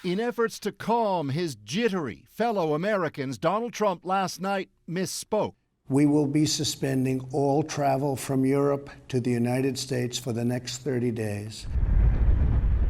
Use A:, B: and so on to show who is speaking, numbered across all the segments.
A: In efforts to calm his jittery fellow Americans, Donald Trump last night misspoke.
B: We will be suspending all travel from Europe to the United States for the next 30 days.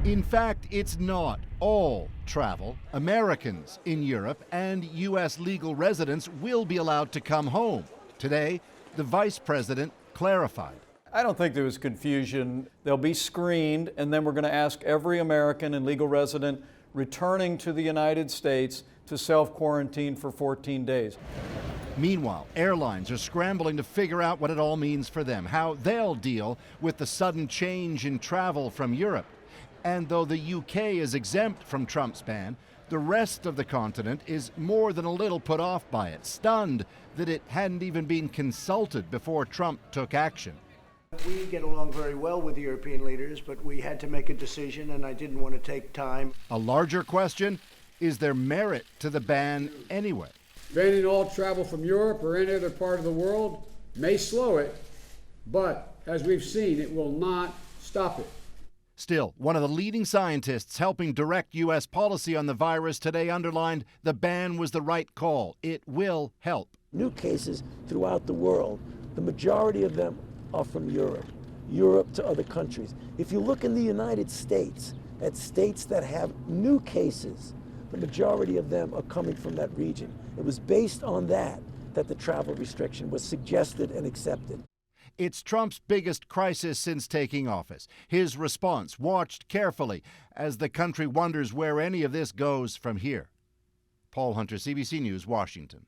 A: In fact, it's not all travel. Americans in Europe and U.S. legal residents will be allowed to come home. Today, the vice president clarified.
C: I don't think there was confusion. They'll be screened, and then we're going to ask every American and legal resident returning to the United States to self-quarantine for 14 days.
A: Meanwhile, airlines are scrambling to figure out what it all means for them, how they'll deal with the sudden change in travel from Europe. And though the UK is exempt from Trump's ban, the rest of the continent is more than a little put off by it, stunned that it hadn't even been consulted before Trump took action.
B: We get along very well with the European leaders, but we had to make a decision, and I didn't want to take time.
A: A larger question, is there merit to the ban anyway?
D: Banning all travel from Europe or any other part of the world may slow it, but as we've seen, it will not stop it.
A: Still, one of the leading scientists helping direct U.S. policy on the virus today underlined the ban was the right call. It will help.
E: New cases throughout the world, the majority of them are from Europe to other countries. If you look in the United States, at states that have new cases, the majority of them are coming from that region. It was based on that the travel restriction was suggested and accepted.
A: It's Trump's biggest crisis since taking office. His response watched carefully as the country wonders where any of this goes from here. Paul Hunter, CBC News, Washington.